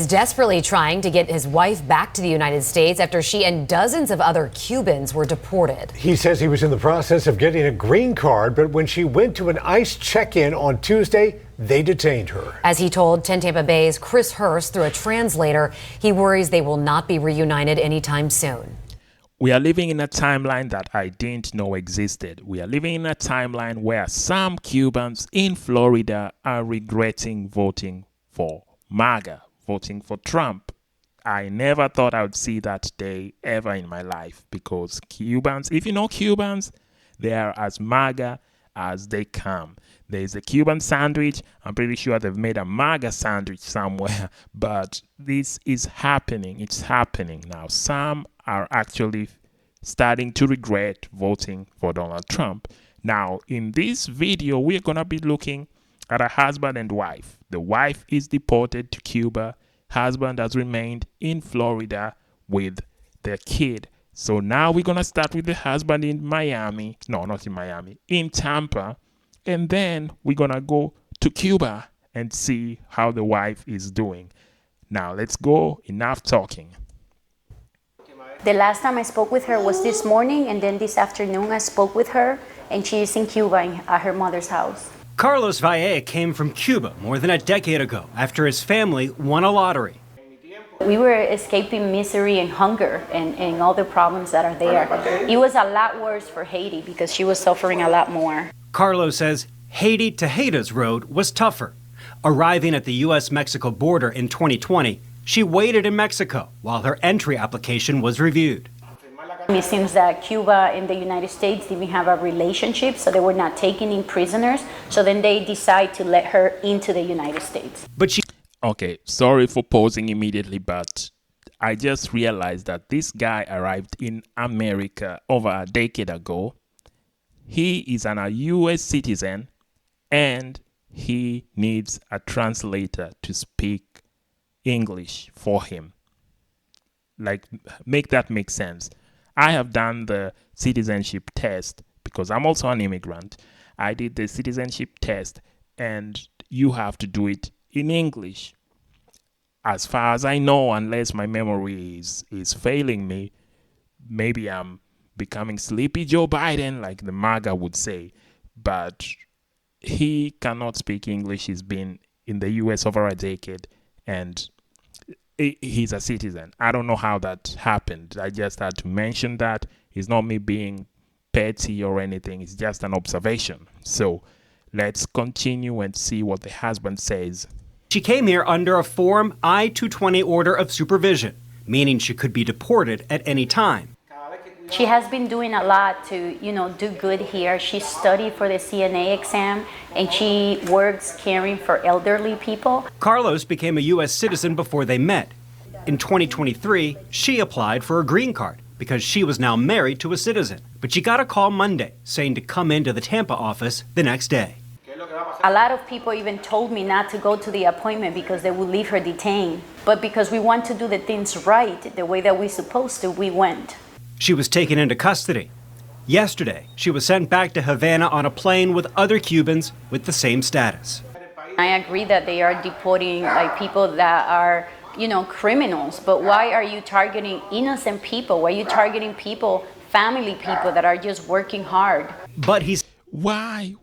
Is desperately trying to get his wife back to the United States after she and dozens of other Cubans were deported. He says he was in the process of getting a green card, but when she went to an ICE check-in on Tuesday, they detained her. As he told 10 Tampa Bay's Chris Hurst through a translator, he worries they will not be reunited anytime soon. We are living in a timeline that I didn't know existed. We are living in a timeline where some Cubans in Florida are regretting voting for MAGA, voting for Trump. I never thought I would see that day ever in my life, because Cubans, if you know Cubans, they are as MAGA as they come. There is a Cuban sandwich. I'm pretty sure they've made a MAGA sandwich somewhere, but this is happening. It's happening now. Some are actually starting to regret voting for Donald Trump. Now, in this video, we're going to be looking at a husband and wife. The wife is deported to Cuba. Husband has remained in Florida with their kid. So now we're going to start with the husband in Miami. No, not in Miami. In Tampa. And then we're going to go to Cuba and see how the wife is doing. Now, let's go. Enough talking. The last time I spoke with her was this morning, and then this afternoon I spoke with her, and she is in Cuba at her mother's house. Carlos Valle came from Cuba more than a decade ago after his family won a lottery. We were escaping misery and hunger and all the problems that are there. It was a lot worse for Heidy because she was suffering a lot more. Carlos says Heidy Tejeda's road was tougher. Arriving at the U.S.-Mexico border in 2020, she waited in Mexico while her entry application was reviewed. It seems that Cuba and the United States didn't have a relationship, so they were not taking in prisoners. So then they decide to let her into the United States. But she... Okay, sorry for pausing immediately, but I just realized that this guy arrived in America over a decade ago. He is a U.S. citizen, and he needs a translator to speak English for him. Like, make that make sense. I have done the citizenship test because I'm also an immigrant. I did the citizenship test, and you have to do it in English. As far as I know, unless my memory is failing me, maybe I'm becoming Sleepy Joe Biden, like the MAGA would say, but he cannot speak English. He's been in the U.S. over a decade, and he's a citizen. I don't know how that happened. I just had to mention that. It's not me being petty or anything. It's just an observation. So let's continue and see what the husband says. She came here under a Form I-220 order of supervision, meaning she could be deported at any time. She has been doing a lot to, do good here. She studied for the CNA exam, and she works caring for elderly people. Carlos became a U.S. citizen before they met. In 2023, she applied for a green card because she was now married to a citizen. But she got a call Monday saying to come into the Tampa office the next day. A lot of people even told me not to go to the appointment because they would leave her detained. But because we want to do the things right, the way that we're supposed to, we went. She was taken into custody. Yesterday, she was sent back to Havana on a plane with other Cubans with the same status. I agree that they are deporting people that are, criminals. But why are you targeting innocent people? Why are you targeting people, family people that are just working hard? But he's... Why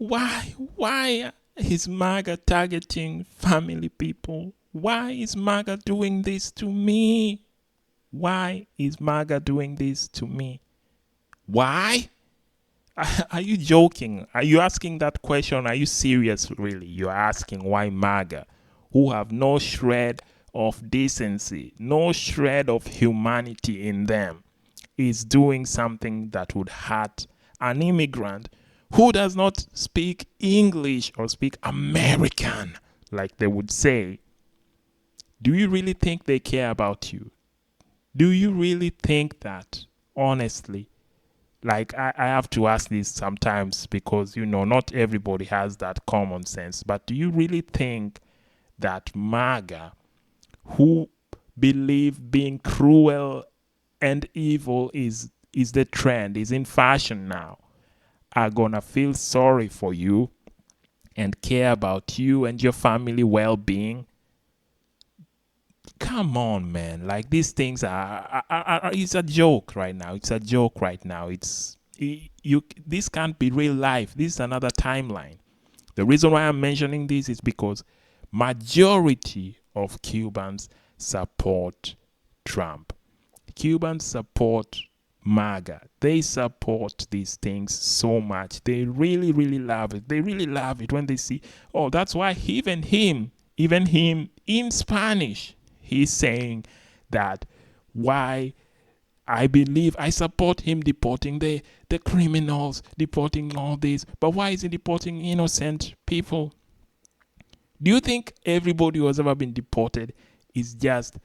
is MAGA targeting family people? Why is MAGA doing this to me? Why is MAGA doing this to me? Why? Are you joking? Are you asking that question? Are you serious, really? You're asking why MAGA, who have no shred of decency, no shred of humanity in them, is doing something that would hurt an immigrant who does not speak English or speak American, like they would say. Do you really think they care about you? Do you really think that, honestly? Like, I have to ask this sometimes because, not everybody has that common sense. But do you really think that MAGA, who believe being cruel and evil is the trend, is in fashion now, are going to feel sorry for you and care about you and your family well-being? come on, man. Like, these things are it's a joke right now. It's a joke right now. This can't be real life. This is another timeline. The reason why I'm mentioning this is because majority of Cubans support Trump. Cubans support MAGA. They support these things so much. They really, really love it. They really love it when they see, oh, that's why even him in Spanish, he's saying that why I support him deporting the criminals, deporting all this, but why is he deporting innocent people? Do you think everybody who has ever been deported is just,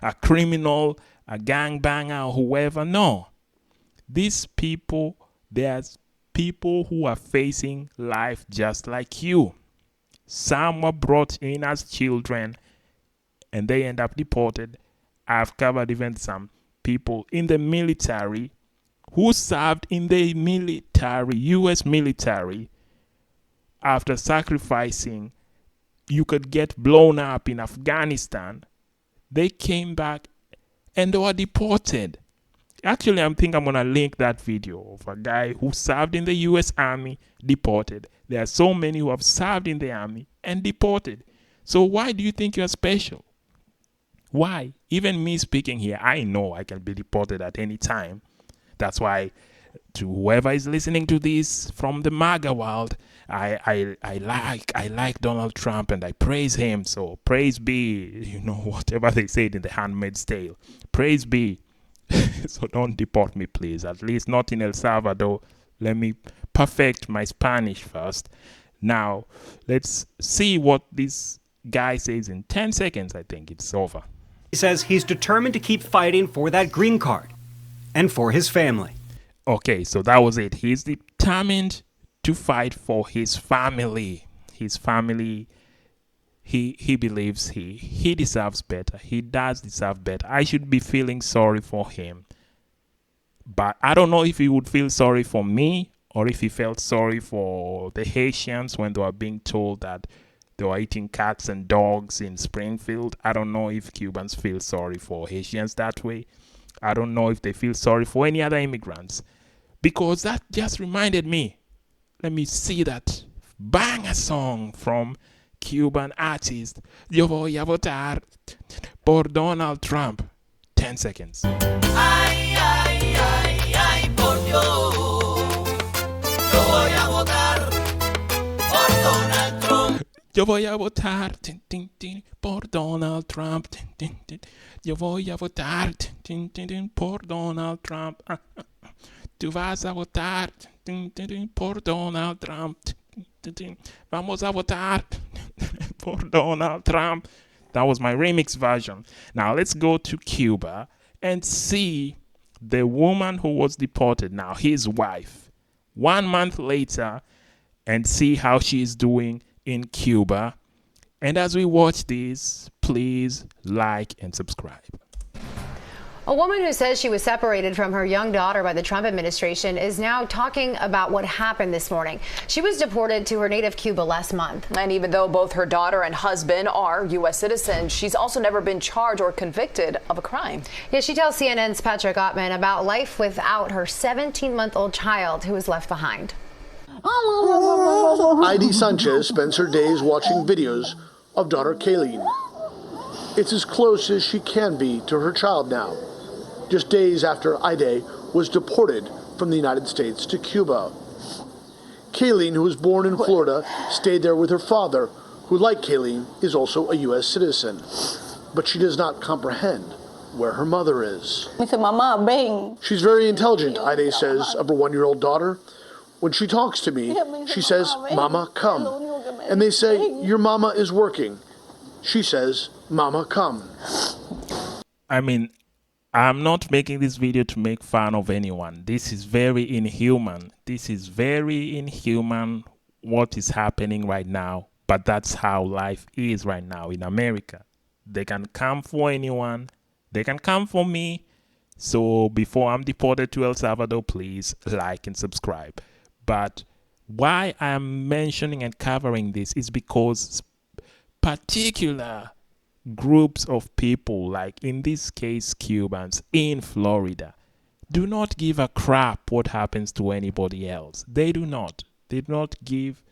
a criminal, a gangbanger, or whoever? No. These people, there's people who are facing life just like you. Some were brought in as children and they end up deported. I've covered even some people in the military who served in the military, U.S. military. After sacrificing, you could get blown up in Afghanistan. They came back and they were deported. Actually, I think I'm going to link that video of a guy who served in the U.S. Army, deported. There are so many who have served in the Army and deported. So why do you think you're special? Why? Even me speaking here, I know I can be deported at any time. That's why, to whoever is listening to this from the MAGA world, I like Donald Trump and I praise him. So praise be, whatever they said in The Handmaid's Tale. Praise be. So don't deport me, please. At least not in El Salvador. Let me perfect my Spanish first. Now, let's see what this guy says in 10 seconds. I think it's over. He says he's determined to keep fighting for that green card and for his family. Okay, so that was it. He's determined to fight for his family. His family, he believes he deserves better. He does deserve better. I should be feeling sorry for him. But I don't know if he would feel sorry for me or if he felt sorry for the Haitians when they were being told that they were eating cats and dogs in Springfield. I don't know if Cubans feel sorry for Haitians that way. I don't know if they feel sorry for any other immigrants. Because that just reminded me. Let me see that banger song from Cuban artist. Yo voy a votar por Donald Trump. 10 seconds. Ay, ay, ay, ay, por Dios. Yo voy a votar por Donald Trump. Yo voy a votar por Donald Trump. Yo voy a votar por Donald Trump. Tú vas a votar por Donald Trump. Vamos a votar por Donald Trump. That was my remix version. Now let's go to Cuba and see the woman who was deported, now his wife, 1 month later, and see how she is doing in Cuba. And as we watch this, please like and subscribe. A woman who says she was separated from her young daughter by the Trump administration is now talking about what happened this morning. She was deported to her native Cuba last month. And even though both her daughter and husband are U.S. citizens, she's also never been charged or convicted of a crime. Yeah, she tells CNN's Patrick Ottman about life without her 17-month-old child who was left behind. Heidy Sanchez spends her days watching videos of daughter Kayleen. It's as close as she can be to her child now, just days after Heidy was deported from the United States to Cuba. Kayleen, who was born in Florida, stayed there with her father, who, like Kayleen, is also a U.S. citizen. But she does not comprehend where her mother is. She's very intelligent, Heidy says of her 1-year-old daughter. When she talks to me, she says, "Mama, come." And they say, "Your mama is working." She says, "Mama, come." I mean, I'm not making this video to make fun of anyone. This is very inhuman. This is very inhuman what is happening right now. But that's how life is right now in America. They can come for anyone. They can come for me. So before I'm deported to El Salvador, please like and subscribe. But why I'm mentioning and covering this is because particular groups of people, like in this case Cubans in Florida, do not give a crap what happens to anybody else. They do not. They do not give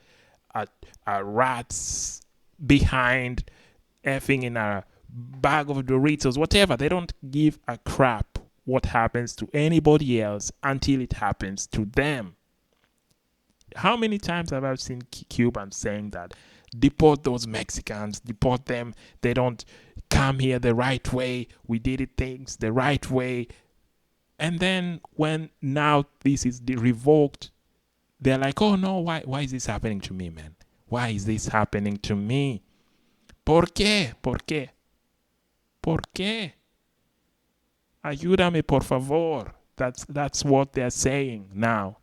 a rat's behind effing in a bag of Doritos, whatever. They don't give a crap what happens to anybody else until it happens to them. How many times have I seen Cubans saying that deport those Mexicans, deport them, they don't come here the right way, we did things the right way. And then when now this is revoked, they're like, oh no, why is this happening to me, man? Why is this happening to me? ¿Por qué? ¿Por qué? ¿Por qué? Ayúdame, por favor. That's what they're saying now.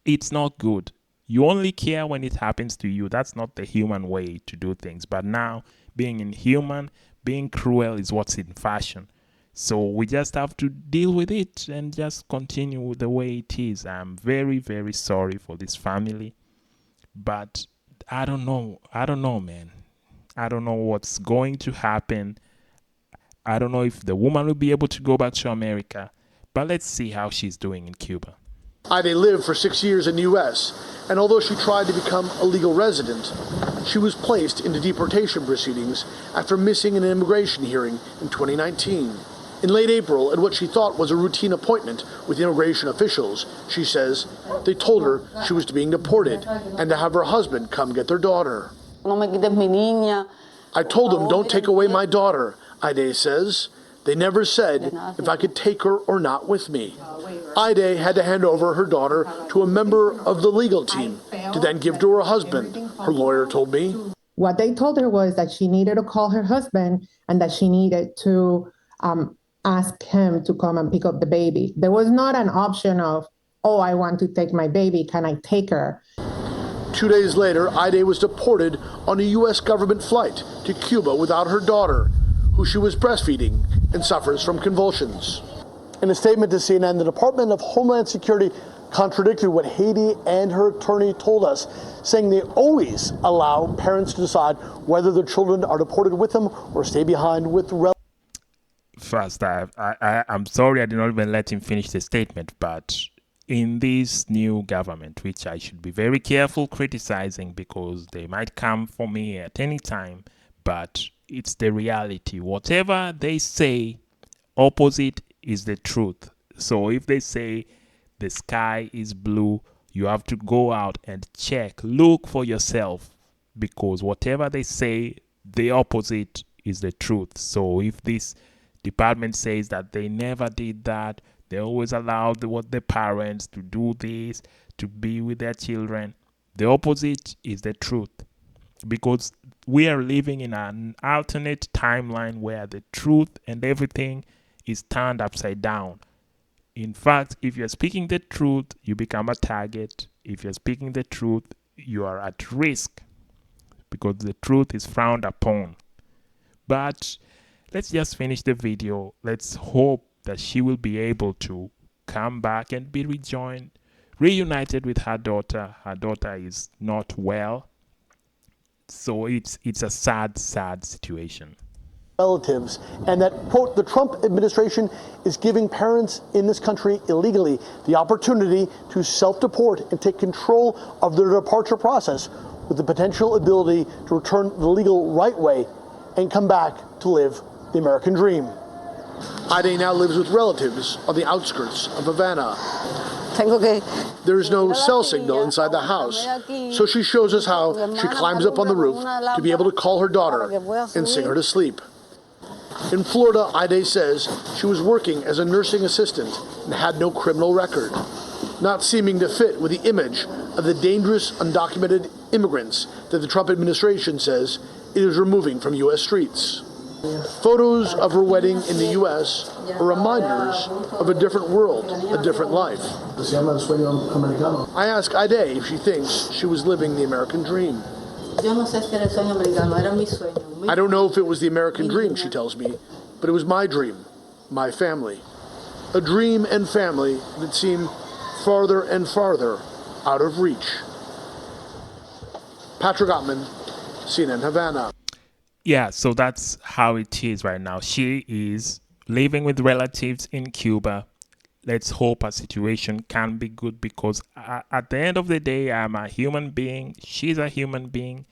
It's not good. You only care when it happens to you. That's not the human way to do things. But now, being inhuman, being cruel is what's in fashion. So we just have to deal with it and just continue the way it is. I'm very, very sorry for this family. But I don't know, man. I don't know what's going to happen. I don't know if the woman will be able to go back to America. But let's see how she's doing in Cuba. Heidy lived for 6 years in the U.S., and although she tried to become a legal resident, she was placed into deportation proceedings after missing an immigration hearing in 2019. In late April, at what she thought was a routine appointment with immigration officials, she says they told her she was being deported and to have her husband come get their daughter. I told them, don't take away my daughter, Heidy says. They never said if I could take her or not with me. Heidy had to hand over her daughter to a member of the legal team to then give to her husband, her lawyer told me. What they told her was that she needed to call her husband and that she needed to ask him to come and pick up the baby. There was not an option of, oh, I want to take my baby, can I take her? 2 days later, Heidy was deported on a U.S. government flight to Cuba without her daughter, who she was breastfeeding and suffers from convulsions. In a statement to CNN, the Department of Homeland Security contradicted what Heidy and her attorney told us, saying they always allow parents to decide whether their children are deported with them or stay behind with relatives. First, I'm sorry I did not even let him finish the statement, but in this new government, which I should be very careful criticizing because they might come for me at any time, but it's the reality. Whatever they say, opposite is the truth. So if they say the sky is blue, you have to go out and check, look for yourself, because whatever they say, the opposite is the truth. So if this department says that they never did that, they always allowed the parents to do this, to be with their children, the opposite is the truth. Because we are living in an alternate timeline where the truth and everything is turned upside down. In fact, if you're speaking the truth, you become a target. If you're speaking the truth, you are at risk because the truth is frowned upon. But let's just finish the video. Let's hope that she will be able to come back and be reunited with her daughter. Her daughter is not well. So it's a sad situation. Relatives, and that, quote, the Trump administration is giving parents in this country illegally the opportunity to self-deport and take control of their departure process with the potential ability to return the legal right way and come back to live the American dream. Heidy now lives with relatives on the outskirts of Havana. There is no cell signal inside the house, so she shows us how she climbs up on the roof to be able to call her daughter and sing her to sleep. In Florida, Heidy says she was working as a nursing assistant and had no criminal record, not seeming to fit with the image of the dangerous, undocumented immigrants that the Trump administration says it is removing from U.S. streets. Photos of her wedding in the U.S. are reminders of a different world, a different life. I ask Heidy if she thinks she was living the American dream. I don't know if it was the American dream, she tells me, but it was my dream, my family. A dream and family that seem farther and farther out of reach. Patrick Ottman, CNN Havana. Yeah, so that's how it is right now. She is living with relatives in Cuba. Let's hope her situation can be good, because at the end of the day, I'm a human being. She's a human being.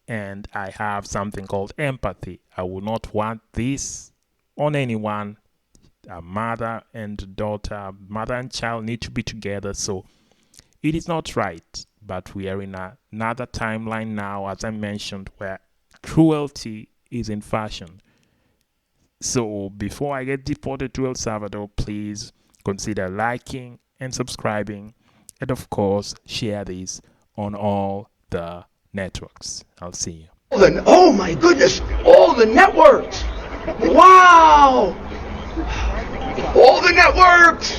And I have something called empathy. I would not want this on anyone. A mother and daughter, mother and child need to be together. So it is not right. But we are in another timeline now, as I mentioned, where cruelty is in fashion. So before I get deported to El Salvador, please consider liking and subscribing, and of course share this on all the networks. I'll see you. Oh my goodness, all the networks! Wow! All the networks!